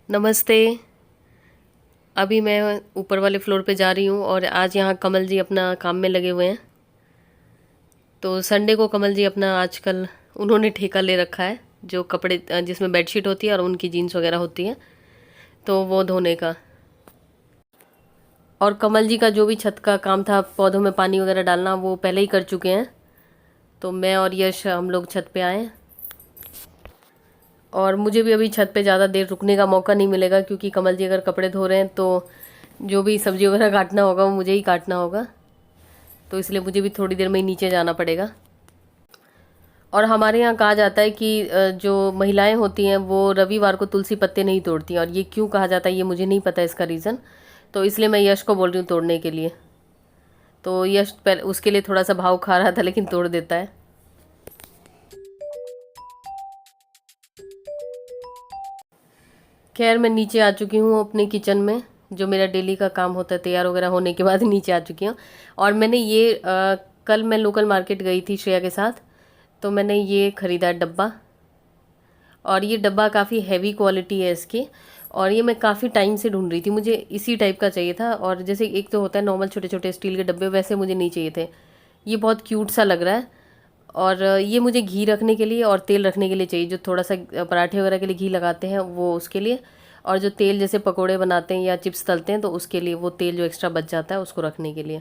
नमस्ते। अभी मैं ऊपर वाले फ्लोर पे जा रही हूँ और आज यहाँ कमल जी अपना काम में लगे हुए हैं। तो संडे को कमल जी अपना आजकल उन्होंने ठेका ले रखा है, जो कपड़े जिसमें बेडशीट होती है और उनकी जीन्स वगैरह होती है, तो वो धोने का। और कमल जी का जो भी छत का काम था, पौधों में पानी वगैरह डालना, वो पहले ही कर चुके हैं। तो मैं और यश हम लोग छत पे आए हैं। और मुझे भी अभी छत पे ज़्यादा देर रुकने का मौका नहीं मिलेगा, क्योंकि कमल जी अगर कपड़े धो रहे हैं तो जो भी सब्जी वगैरह काटना होगा वो मुझे ही काटना होगा। तो इसलिए मुझे भी थोड़ी देर में ही नीचे जाना पड़ेगा। और हमारे यहाँ कहा जाता है कि जो महिलाएं होती हैं वो रविवार को तुलसी पत्ते नहीं तोड़ती हैं, और ये क्यों कहा जाता है ये मुझे नहीं पता इसका रीज़न। तो इसलिए मैं यश को बोल रही हूँ तोड़ने के लिए। तो यश पहले उसके लिए थोड़ा सा भाव खा रहा था, लेकिन तोड़ देता है। खैर मैं नीचे आ चुकी हूँ अपने किचन में, जो मेरा डेली का काम होता है। तैयार वगैरह होने के बाद नीचे आ चुकी हूँ। और मैंने ये कल मैं लोकल मार्केट गई थी श्रेया के साथ, तो मैंने ये ख़रीदा डब्बा। और ये डब्बा काफ़ी हैवी क्वालिटी है इसकी, और ये मैं काफ़ी टाइम से ढूंढ रही थी। मुझे इसी टाइप का चाहिए था, और जैसे एक तो होता है नॉर्मल छोटे छोटे स्टील के डब्बे, वैसे मुझे नहीं चाहिए थे। ये बहुत क्यूट सा लग रहा है। और ये मुझे घी रखने के लिए और तेल रखने के लिए चाहिए, जो थोड़ा सा पराठे वगैरह के लिए घी लगाते हैं वो उसके लिए, और जो तेल जैसे पकोड़े बनाते हैं या चिप्स तलते हैं तो उसके लिए, वो तेल जो एक्स्ट्रा बच जाता है उसको रखने के लिए।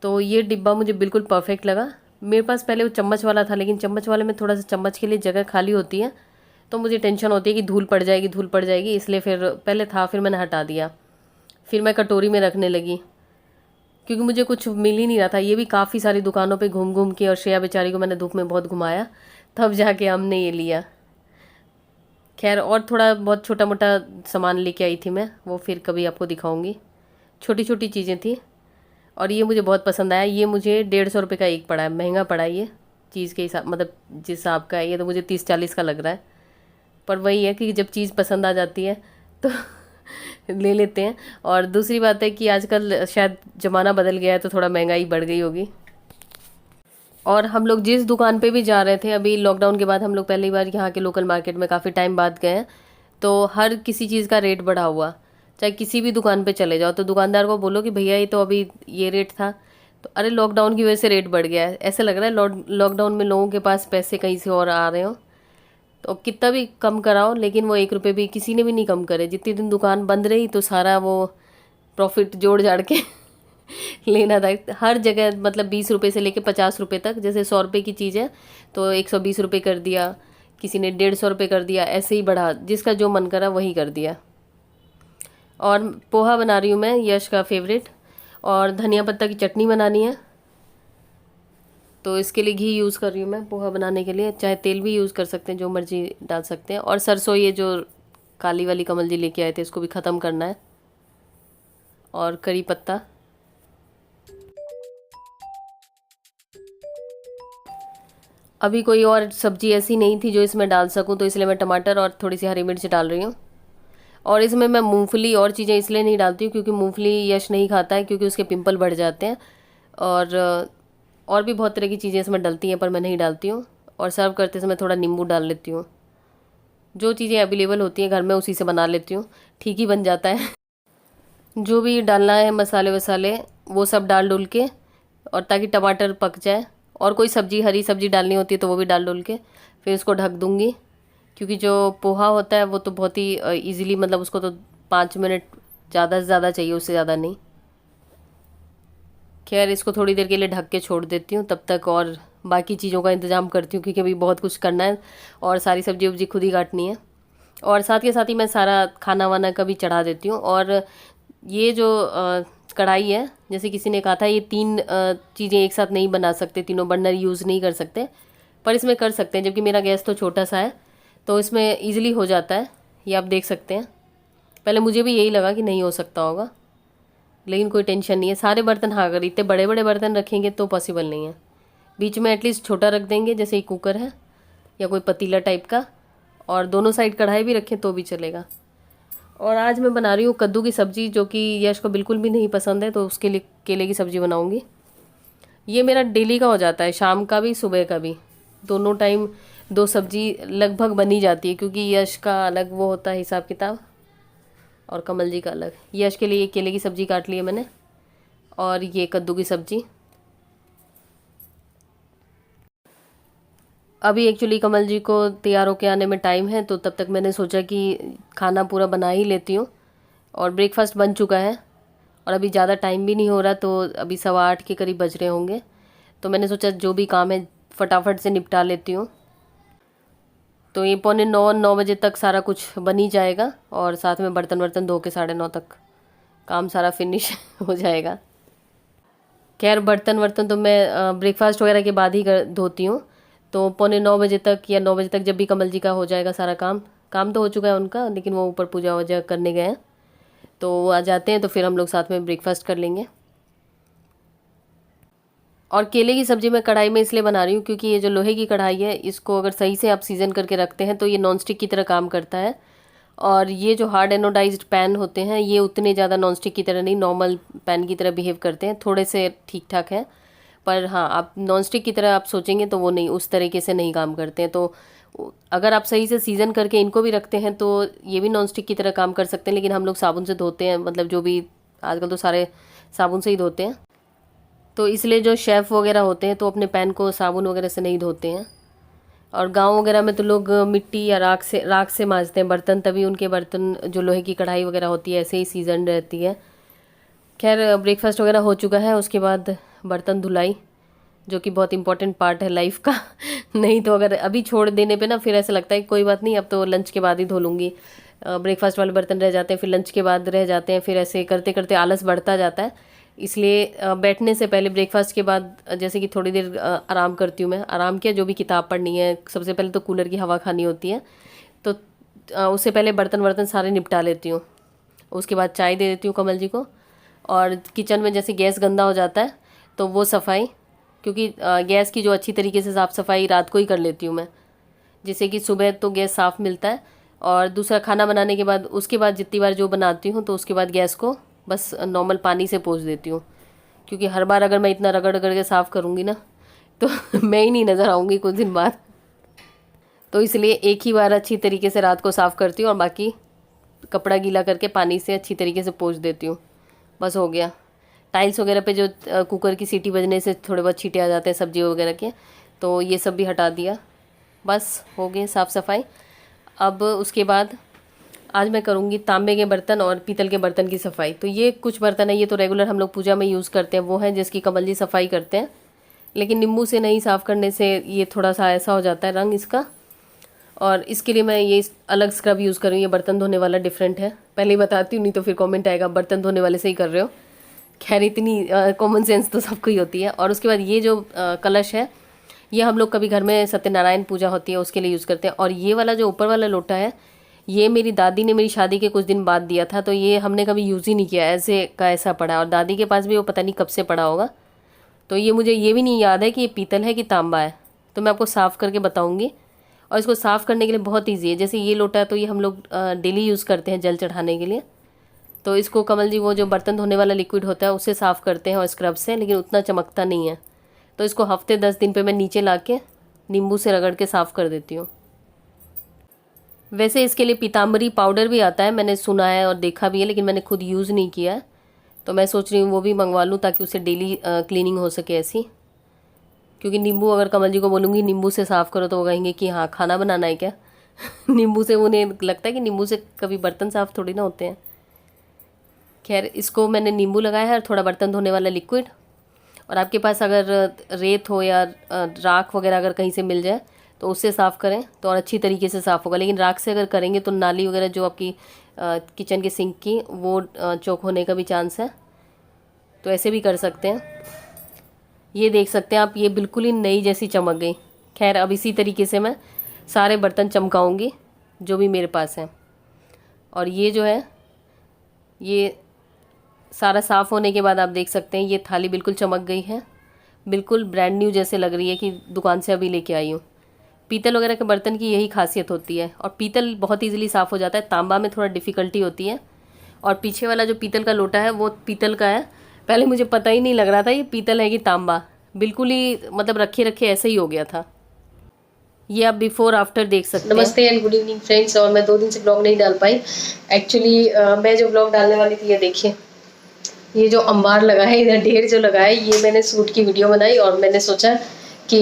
तो ये डिब्बा मुझे बिल्कुल परफेक्ट लगा। मेरे पास पहले वो चम्मच वाला था, लेकिन चम्मच वाले में थोड़ा सा चम्मच के लिए जगह खाली होती है, तो मुझे टेंशन होती है कि धूल पड़ जाएगी, धूल पड़ जाएगी, इसलिए फिर पहले था, फिर मैंने हटा दिया। फिर मैं कटोरी में रखने लगी, क्योंकि मुझे कुछ मिल ही नहीं रहा था। ये भी काफ़ी सारी दुकानों पे घूम घूम के, और श्रेया बेचारी को मैंने धूप में बहुत घुमाया, तब जाके हमने ये लिया। खैर और थोड़ा बहुत छोटा मोटा सामान लेके आई थी मैं, वो फिर कभी आपको दिखाऊंगी। छोटी छोटी चीज़ें थी, और ये मुझे बहुत पसंद आया। ये मुझे 150 रुपये का एक पड़ा है, महंगा पड़ा है ये चीज़ के हिसाब, मतलब जिस हिसाब का है ये तो मुझे 30-40 का लग रहा है। पर वही है कि जब चीज़ पसंद आ जाती है तो ले लेते हैं। और दूसरी बात है कि आजकल शायद ज़माना बदल गया है, तो थोड़ा महंगाई बढ़ गई होगी। और हम लोग जिस दुकान पे भी जा रहे थे अभी लॉकडाउन के बाद, हम लोग पहली बार यहाँ के लोकल मार्केट में काफ़ी टाइम बाद गए हैं, तो हर किसी चीज़ का रेट बढ़ा हुआ। चाहे किसी भी दुकान पे चले जाओ तो दुकानदार को बोलो कि भैया ये तो अभी ये रेट था, तो अरे लॉकडाउन की वजह से रेट बढ़ गया है। ऐसे लग रहा है लॉकडाउन में लोगों के पास पैसे कहीं से और आ रहे हो, तो कितना भी कम कराओ, लेकिन वो 1 रुपये भी किसी ने भी नहीं कम करे। जितने दिन दुकान बंद रही तो सारा वो प्रॉफिट जोड़ जाड़ के लेना था हर जगह। मतलब 20 रुपये से लेके 50 रुपये तक, जैसे 100 रुपये की चीज़ है तो 120 रुपये कर दिया, किसी ने 150 रुपये कर दिया, ऐसे ही बढ़ा, जिसका जो मन करा वही कर दिया। और पोहा बना रही हूँ मैं, यश का फेवरेट। और धनिया पत्ता की चटनी बनानी है, तो इसके लिए घी यूज़ कर रही हूँ मैं पोहा बनाने के लिए। चाहे तेल भी यूज़ कर सकते हैं, जो मर्जी डाल सकते हैं। और सरसों, ये जो काली वाली कमल जी लेके आए थे, इसको भी ख़त्म करना है। और करी पत्ता। अभी कोई और सब्जी ऐसी नहीं थी जो इसमें डाल सकूं, तो इसलिए मैं टमाटर और थोड़ी सी हरी मिर्च डाल रही हूँ। और इसमें मैं मूंगफली और चीज़ें इसलिए नहीं डालती हूँ क्योंकि मूंगफली यश नहीं खाता है, क्योंकि उसके पिंपल बढ़ जाते हैं। और भी बहुत तरह की चीज़ें इसमें डलती हैं, पर मैं नहीं डालती हूँ। और सर्व करते समय थोड़ा नींबू डाल लेती हूँ। जो चीज़ें अवेलेबल होती हैं घर में उसी से बना लेती हूँ, ठीक ही बन जाता है। जो भी डालना है मसाले वसाले वो सब डाल डुल के, और ताकि टमाटर पक जाए। और कोई सब्जी, हरी सब्जी डालनी होती है तो वो भी डाल डुल के फिर उसको ढक दूँगी, क्योंकि जो पोहा होता है वो तो बहुत ही इजीली, मतलब उसको तो 5 मिनट ज़्यादा से ज़्यादा चाहिए, उससे ज़्यादा नहीं। खैर इसको थोड़ी देर के लिए ढक के छोड़ देती हूँ तब तक, और बाकी चीज़ों का इंतज़ाम करती हूँ, क्योंकि अभी बहुत कुछ करना है और सारी सब्जी वब्जी खुद ही काटनी है। और साथ के साथ ही मैं सारा खाना वाना का भी चढ़ा देती हूँ। और ये जो कढ़ाई है, जैसे किसी ने कहा था ये 3 चीज़ें एक साथ नहीं बना सकते, तीनों बर्नर यूज़ नहीं कर सकते, पर इसमें कर सकते हैं। जबकि मेरा गैस तो छोटा सा है, तो इसमें ईजिली हो जाता है। ये आप देख सकते हैं। पहले मुझे भी यही लगा कि नहीं हो सकता होगा, लेकिन कोई टेंशन नहीं है। सारे बर्तन, हाँ अगर इतने बड़े बड़े बर्तन रखेंगे तो पॉसिबल नहीं है। बीच में एटलीस्ट छोटा रख देंगे, जैसे एक कुकर है या कोई पतीला टाइप का, और दोनों साइड कढ़ाई भी रखें तो भी चलेगा। और आज मैं बना रही हूँ कद्दू की सब्ज़ी, जो कि यश को बिल्कुल भी नहीं पसंद है, तो उसके लिए केले की सब्ज़ी बनाऊँगी। ये मेरा डेली का हो जाता है, शाम का भी सुबह का भी, दोनों टाइम 2 सब्जी लगभग बन ही जाती है, क्योंकि यश का अलग वो होता है हिसाब किताब। और कमल जी का अलग। यश के लिए केले की सब्ज़ी काट ली है मैंने, और ये कद्दू की सब्ज़ी। अभी एक्चुअली कमल जी को तैयार होके आने में टाइम है, तो तब तक मैंने सोचा कि खाना पूरा बना ही लेती हूँ। और ब्रेकफास्ट बन चुका है और अभी ज़्यादा टाइम भी नहीं हो रहा, तो अभी 8:15 के करीब बज रहे होंगे। तो मैंने सोचा जो भी काम है फटाफट से निपटा लेती हूँ। तो ये 8:45-9 बजे तक सारा कुछ बन ही जाएगा, और साथ में बर्तन वर्तन धो के 9:30 तक काम सारा फिनिश हो जाएगा। खैर बर्तन वर्तन तो मैं ब्रेकफास्ट वगैरह के बाद ही धोती हूँ। तो 8:45-9 बजे तक या 9 बजे तक जब भी कमल जी का हो जाएगा सारा काम, काम तो हो चुका है उनका, लेकिन वो ऊपर पूजा वूजा करने गए हैं, तो वो आ जाते हैं तो फिर हम लोग साथ में ब्रेकफास्ट कर लेंगे। और केले की सब्ज़ी मैं कढ़ाई में इसलिए बना रही हूँ क्योंकि ये जो लोहे की कढ़ाई है, इसको अगर सही से आप सीजन करके रखते हैं तो ये नॉन स्टिक की तरह काम करता है। और ये जो हार्ड एनोडाइज्ड पैन होते हैं, ये उतने ज़्यादा नॉन स्टिक की तरह नहीं, नॉर्मल पैन की तरह बिहेव करते हैं, थोड़े से ठीक ठाक है। पर हाँ, आप नॉन स्टिक की तरह आप सोचेंगे तो वो नहीं, उस तरीके से नहीं काम करते हैं। तो अगर आप सही से सीजन करके इनको भी रखते हैं तो ये भी नॉन स्टिक की तरह काम कर सकते हैं। लेकिन हम लोग साबुन से धोते हैं, मतलब जो भी आजकल तो सारे साबुन से ही धोते हैं, तो इसलिए जो शेफ़ वगैरह होते हैं तो अपने पैन को साबुन वगैरह से नहीं धोते हैं। और गांव वगैरह में तो लोग मिट्टी या राख से मांजते हैं बर्तन, तभी उनके बर्तन जो लोहे की कढ़ाई वगैरह होती है ऐसे ही सीजन रहती है। खैर ब्रेकफास्ट वगैरह हो चुका है, उसके बाद बर्तन धुलाई, जो कि बहुत इंपॉर्टेंट पार्ट है लाइफ का। नहीं तो अगर अभी छोड़ देने पे ना, फिर ऐसा लगता है कि कोई बात नहीं, अब तो लंच के बाद ही धो लूँगी। ब्रेकफास्ट वाले बर्तन रह जाते हैं, फिर लंच के बाद रह जाते हैं, फिर ऐसे करते करते आलस बढ़ता जाता है। इसलिए बैठने से पहले ब्रेकफास्ट के बाद जैसे कि थोड़ी देर आराम करती हूँ मैं। आराम किया, जो भी किताब पढ़नी है, सबसे पहले तो कूलर की हवा खानी होती है, तो उससे पहले बर्तन वर्तन सारे निपटा लेती हूँ। उसके बाद चाय दे देती हूँ कमल जी को। और किचन में जैसे गैस गंदा हो जाता है तो वो सफाई, क्योंकि गैस की जो अच्छी तरीके से साफ़ सफाई रात को ही कर लेती हूँ मैं, जिससे कि सुबह तो गैस साफ़ मिलता है। और दूसरा, खाना बनाने के बाद, उसके बाद जितनी बार जो बनाती हूँ तो उसके बाद गैस को बस नॉर्मल पानी से पोंछ देती हूँ, क्योंकि हर बार अगर मैं इतना रगड़ रगड़ के साफ़ करूँगी ना तो मैं ही नहीं नज़र आऊँगी कुछ दिन बाद। तो इसलिए एक ही बार अच्छी तरीके से रात को साफ़ करती हूँ और बाकी कपड़ा गीला करके पानी से अच्छी तरीके से पोंछ देती हूँ, बस हो गया। टाइल्स वगैरह पे जो कुकर की सीटी बजने से थोड़े बहुत छींटे आ जाते हैं सब्जी वगैरह के, तो ये सब भी हटा दिया, बस हो गए साफ़ सफाई। अब उसके बाद आज मैं करूँगी तांबे के बर्तन और पीतल के बर्तन की सफ़ाई। तो ये कुछ बर्तन है, ये तो रेगुलर हम लोग पूजा में यूज़ करते हैं, वो हैं जिसकी कमल जी सफाई करते हैं। लेकिन नींबू से नहीं साफ़ करने से ये थोड़ा सा ऐसा हो जाता है रंग इसका, और इसके लिए मैं ये अलग स्क्रब यूज़ कर रही हूँ। ये बर्तन धोने वाला डिफरेंट है, पहले ही बताती हूँ, नहीं तो फिर कमेंट आएगा बर्तन धोने वाले से ही कर रहे हो। खैर इतनी कॉमन सेंस तो सबको ही होती है। और उसके बाद ये जो कलश है, ये हम लोग कभी घर में सत्यनारायण पूजा होती है उसके लिए यूज़ करते हैं। और ये वाला जो ऊपर वाला लोटा है, ये मेरी दादी ने मेरी शादी के कुछ दिन बाद दिया था, तो ये हमने कभी यूज़ ही नहीं किया, ऐसे का ऐसा पड़ा। और दादी के पास भी वो पता नहीं कब से पड़ा होगा, तो ये मुझे ये भी नहीं याद है कि ये पीतल है कि तांबा है, तो मैं आपको साफ़ करके बताऊँगी। और इसको साफ़ करने के लिए बहुत ईजी है। जैसे ये लोटा है तो ये हम लोग डेली यूज़ करते हैं जल चढ़ाने के लिए, तो इसको कमल जी वो जो बर्तन धोने वाला लिक्विड होता है उससे साफ़ करते हैं और स्क्रब से, लेकिन उतना चमकता नहीं है। तो इसको हफ्ते 10 दिन पे मैं नीचे ला के नींबू से रगड़ के साफ़ कर देती हूँ। वैसे इसके लिए पीताम्बरी पाउडर भी आता है, मैंने सुना है और देखा भी है, लेकिन मैंने खुद यूज़ नहीं किया है, तो मैं सोच रही हूँ वो भी मंगवा लूँ ताकि उसे डेली क्लीनिंग हो सके ऐसी। क्योंकि नींबू अगर कमल जी को बोलूँगी नींबू से साफ़ करो तो वो कहेंगे कि हाँ खाना बनाना है क्या। नींबू से उन्हें लगता है कि नींबू से कभी बर्तन साफ़ थोड़ी ना होते हैं। खैर इसको मैंने नींबू लगाया है और थोड़ा बर्तन धोने वाला लिक्विड। और आपके पास अगर रेत हो या राख वगैरह अगर कहीं से मिल जाए तो उससे साफ़ करें तो और अच्छी तरीके से साफ़ होगा। लेकिन राख से अगर करेंगे तो नाली वगैरह जो आपकी किचन के सिंक की, वो चौक होने का भी चांस है, तो ऐसे भी कर सकते हैं। ये देख सकते हैं आप, ये बिल्कुल ही नई जैसी चमक गई। खैर अब इसी तरीके से मैं सारे बर्तन चमकाऊंगी जो भी मेरे पास हैं। और ये जो है, ये सारा साफ़ होने के बाद आप देख सकते हैं ये थाली बिल्कुल चमक गई है, बिल्कुल ब्रांड न्यू जैसे लग रही है कि दुकान से अभी लेके आई हूँ। पीतल वगैरह के बर्तन की यही खासियत होती है। और पीतल बहुत ईजिली साफ़ हो जाता है, तांबा में थोड़ा डिफ़िकल्टी होती है। और पीछे वाला जो पीतल का लोटा है वो पीतल का है, पहले मुझे पता ही नहीं लग रहा था ये पीतल है कि तांबा, बिल्कुल ही मतलब रखे रखे ऐसे ही हो गया था। ये आप बिफोर आफ्टर देख सकते हैं। नमस्ते एंड गुड इवनिंग फ्रेंड्स। और मैं 2 दिन से ब्लॉग नहीं डाल पाई एक्चुअली। मैं जो ब्लॉग डालने वाली थी, ये देखिए, ये जो अंबार लगा है इधर, ढेर जो लगा है, ये मैंने सूट की वीडियो बनाई और मैंने सोचा कि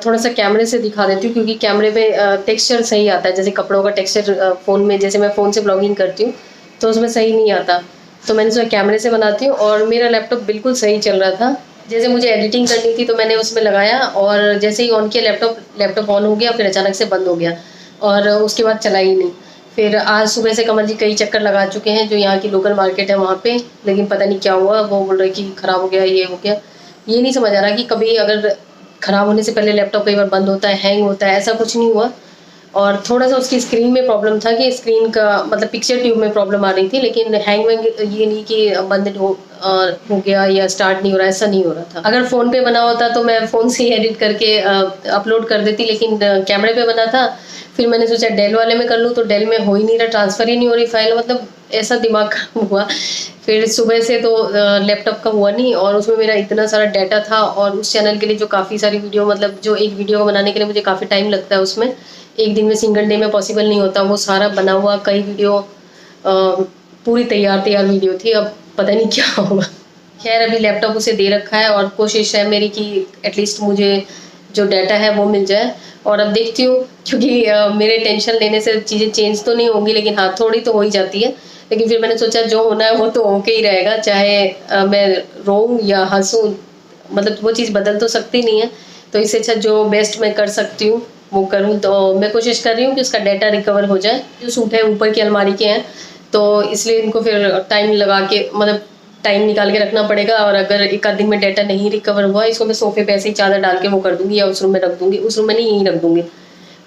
थोड़ा सा कैमरे से दिखा देती हूँ, क्योंकि कैमरे पे टेक्सचर सही आता है। जैसे कपड़ों का टेक्सचर फ़ोन में, जैसे मैं फ़ोन से ब्लॉगिंग करती हूँ तो उसमें सही नहीं आता, तो मैंने सोचा कैमरे से बनाती हूँ। और मेरा लैपटॉप बिल्कुल सही चल रहा था। जैसे मुझे एडिटिंग करनी थी तो मैंने उसमें लगाया, और जैसे ही ऑन किया लैपटॉप ऑन हो गया, फिर अचानक से बंद हो गया और उसके बाद चला ही नहीं। फिर आज सुबह से कमल जी कई चक्कर लगा चुके हैं, जो यहाँ की लोकल मार्केट है वहाँ पे, लेकिन पता नहीं क्या हुआ। वो बोल रहे कि ख़राब हो गया, ये हो गया। ये नहीं समझ आ रहा कि कभी अगर ख़राब होने से पहले लैपटॉप कई बार बंद होता है, हैंग होता है, ऐसा कुछ नहीं हुआ। और थोड़ा सा उसकी स्क्रीन में प्रॉब्लम था कि स्क्रीन का मतलब पिक्चर ट्यूब में प्रॉब्लम आ रही थी, लेकिन हैंग वैंग ये नहीं कि बंद हो गया या स्टार्ट नहीं हो रहा, ऐसा नहीं हो रहा था। अगर फ़ोन पे बना होता तो मैं फ़ोन से ही एडिट करके अपलोड कर देती, लेकिन कैमरे पे बना था। फिर मैंने सोचा डेल वाले में कर लूँ, तो डेल में हो ही नहीं रहा, ट्रांसफ़र ही नहीं हो रही फाइल, मतलब ऐसा दिमाग खराब हुआ। फिर सुबह से तो लैपटॉप का हुआ नहीं, और उसमें मेरा इतना सारा डाटा था, और उस चैनल के लिए जो काफ़ी सारी वीडियो, मतलब जो एक वीडियो बनाने के लिए मुझे काफ़ी टाइम लगता है, उसमें एक दिन में, सिंगल डे में पॉसिबल नहीं होता। वो सारा बना हुआ कई वीडियो पूरी तैयार वीडियो थी। अब पता नहीं क्या होगा। खैर अभी लैपटॉप उसे दे रखा है, और कोशिश है मेरी कि एटलीस्ट मुझे जो डाटा है वो मिल जाए। और अब देखती हूँ, क्योंकि मेरे टेंशन लेने से चीज़ें चेंज तो नहीं होंगी, लेकिन हाँ थोड़ी तो हो ही जाती है। लेकिन फिर मैंने सोचा जो होना है वो तो होके ही रहेगा, चाहे मैं रोऊँ या हंसूँ, मतलब वो चीज़ बदल तो सकती नहीं है। तो इससे अच्छा जो बेस्ट मैं कर सकती हूँ वो करूँ। तो मैं कोशिश कर रही हूँ कि उसका डाटा रिकवर हो जाए। जो सूट है ऊपर की अलमारी के हैं, तो इसलिए इनको फिर टाइम लगा के, मतलब टाइम निकाल के रखना पड़ेगा। और अगर एक आध दिन में डाटा नहीं रिकवर हुआ, इसको मैं सोफे पे ऐसे ही चादर डाल के वो कर दूंगी, या उस रूम में रख दूंगी। उस रूम में नहीं, यहीं रख दूंगी।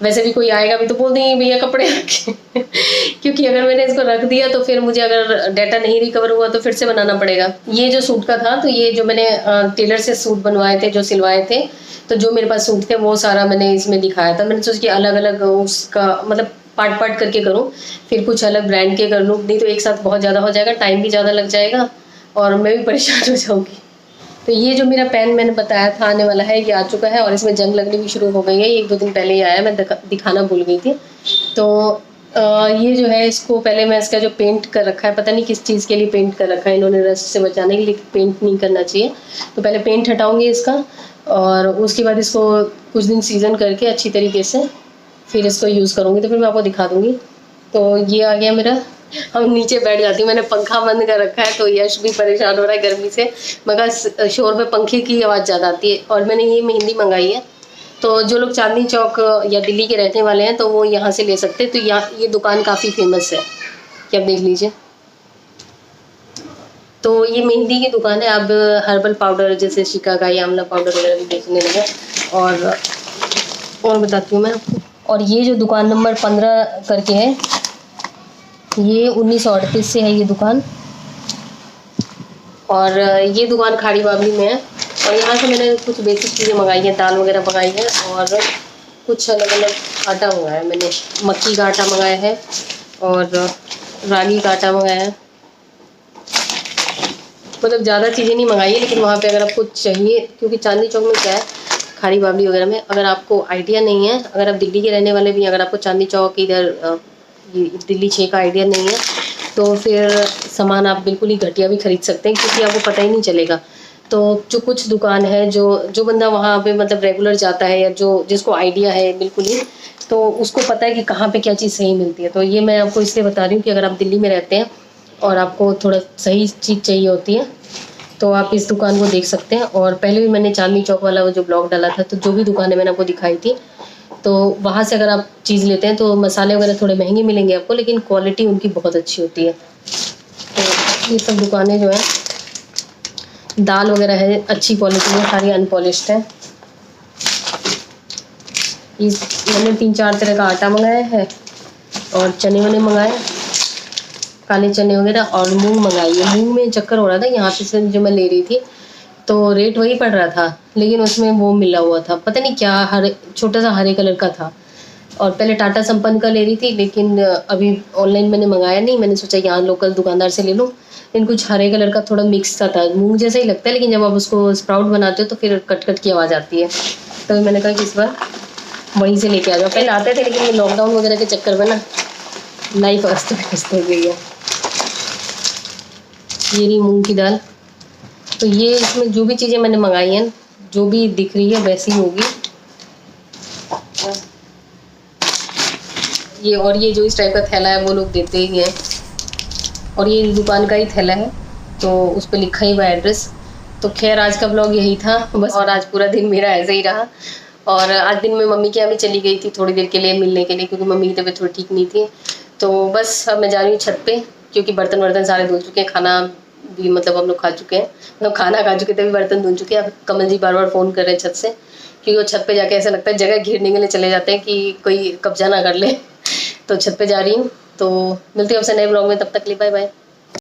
वैसे भी कोई आएगा भी तो बोल देंगे भैया कपड़े रखे क्योंकि अगर मैंने इसको रख दिया तो फिर मुझे अगर डाटा नहीं रिकवर हुआ तो फिर से बनाना पड़ेगा। ये जो सूट का था, तो ये जो मैंने टेलर से सूट बनवाए थे, जो सिलवाए थे, तो जो मेरे पास सूट थे वो सारा मैंने इसमें दिखाया था। मैंने सोचा कि अलग अलग उसका मतलब पार्ट पार्ट करके करूँ, फिर कुछ अलग ब्रांड के कर लूँ, नहीं तो एक साथ बहुत ज़्यादा हो जाएगा, टाइम भी ज़्यादा लग जाएगा और मैं भी परेशान हो जाऊँगी। तो ये जो मेरा पेन मैंने बताया था आने वाला है, ये आ चुका है, और इसमें जंग लगनी भी शुरू हो गई है। ये 1-2 दिन पहले ही आया, मैं दिखाना भूल गई थी। तो ये जो है, इसको पहले मैं इसका जो पेंट कर रखा है, पता नहीं किस चीज़ के लिए पेंट कर रखा है इन्होंने, रस्ट से बचाने के लिए। पेंट नहीं करना चाहिए, तो पहले पेंट हटाऊँगी इसका, और उसके बाद इसको कुछ दिन सीज़न करके अच्छी तरीके से फिर इसको यूज़ करूँगी, तो फिर मैं आपको दिखा दूँगी। तो ये आ गया मेरा। हम नीचे बैठ जाती हूँ, मैंने पंखा बंद कर रखा है, तो यश भी परेशान हो रहा है गर्मी से, मगर शोर में पंखे की आवाज़ ज़्यादा आती है। और मैंने ये मेहंदी मंगाई है, तो जो लोग चांदनी चौक या दिल्ली के रहने वाले हैं तो वो यहाँ से ले सकते हैं। तो यहाँ ये दुकान काफ़ी फेमस है, कि आप देख लीजिए। तो ये मेहंदी की दुकान है। अब हर्बल पाउडर जैसे शिकाकाई, आंवला पाउडर वगैरह भी बेचने लगे। और बताती हूँ मैं आपको। और ये जो दुकान नंबर 15 करके है, ये 1938 से है ये दुकान, और ये दुकान खाड़ी बावली में है। और यहाँ से मैंने कुछ बेसिक चीज़ें मंगाई हैं, दाल वगैरह मंगाई है, और कुछ अलग अलग आटा मंगाया है मैंने। मक्की का आटा मंगाया है और रागी का आटा मंगाया है। मतलब ज़्यादा चीज़ें नहीं मंगाई है, लेकिन वहाँ पे अगर आपको चाहिए, क्योंकि चांदनी चौक में क्या है, खाड़ी बावली वगैरह में, अगर आपको आइडिया नहीं है, अगर आप दिल्ली के रहने वाले भी, अगर आपको चांदनी चौक इधर दिल्ली 6 का आइडिया नहीं है, तो फिर सामान आप बिल्कुल ही घटिया भी खरीद सकते हैं, क्योंकि आपको पता ही नहीं चलेगा। तो जो कुछ दुकान है, जो बंदा वहाँ पे मतलब रेगुलर जाता है, या जिसको आइडिया है बिल्कुल ही, तो उसको पता है कि कहाँ पे क्या चीज़ सही मिलती है। तो ये मैं आपको इसलिए बता रही हूँ कि अगर आप दिल्ली में रहते हैं और आपको थोड़ा सही चीज़ चाहिए होती है, तो आप इस दुकान को देख सकते हैं। और पहले भी मैंने चांदनी चौक वाला वो जो ब्लॉग डाला था, तो जो भी दुकानें मैंने आपको दिखाई थी, तो वहाँ से अगर आप चीज़ लेते हैं तो मसाले वगैरह थोड़े महंगे मिलेंगे आपको, लेकिन क्वालिटी उनकी बहुत अच्छी होती है। तो ये सब दुकानें जो है, दाल वगैरह है अच्छी क्वालिटी में, सारी अनपॉलिश्ड है। मैंने 3-4 तरह का आटा मंगाया है, और चने वने मंगाए, काले चने वगैरह, और मूंग मंगाई है। मूंग में चक्कर हो रहा था, यहाँ पे से जो मैं ले रही थी तो रेट वही पड़ रहा था, लेकिन उसमें वो मिला हुआ था, पता नहीं क्या, छोटा सा हरे कलर का था। और पहले टाटा संपन्न का ले रही थी, लेकिन अभी ऑनलाइन मैंने मंगाया नहीं, मैंने सोचा यहाँ लोकल दुकानदार से ले लूँ। लेकिन कुछ हरे कलर का थोड़ा मिक्स सा था, मूंग जैसा ही लगता है, लेकिन जब आप उसको स्प्राउट बनाते हो तो फिर कट कट की आवाज़ आती है। तो मैंने कहा कि इस बार वहीं से लेके आ जाओ। पहले आते थे लेकिन लॉकडाउन वगैरह के चक्कर में ना लाइफ अस्त व्यस्त हो गई है। ये रही मूंग की दाल। तो ये इसमें जो भी चीज़ें मैंने मंगाई हैं, जो भी दिख रही है वैसी होगी ये। और ये जो इस टाइप का थैला है वो लोग देते ही हैं, और ये इस दुकान का ही थैला है तो उस पर लिखा ही हुआ एड्रेस। तो खैर आज का ब्लॉग यही था बस, और आज पूरा दिन मेरा ऐसे ही रहा। और आज दिन में मम्मी के यहाँ भी चली गई थी थोड़ी देर के लिए मिलने के लिए, क्योंकि मम्मी की तबीयत थोड़ी ठीक नहीं थी। तो बस अब मैं जा रही हूँ छत पे, क्योंकि बर्तन वर्तन सारे धुल चुके हैं, खाना भी मतलब हम लोग खा चुके हैं, मतलब खाना खा चुके थे, भी बर्तन धुल चुके हैं। अब कमल जी बार बार फ़ोन कर रहे हैं छत से, क्योंकि वो छत पे जाके ऐसा लगता है जगह घेरने के लिए चले जाते हैं कि कोई कब्जा ना कर ले। तो छत पे जा रही हूँ। तो मिलती हूँ आपसे नए ब्लॉग में, तब तक के लिए बाय बाय।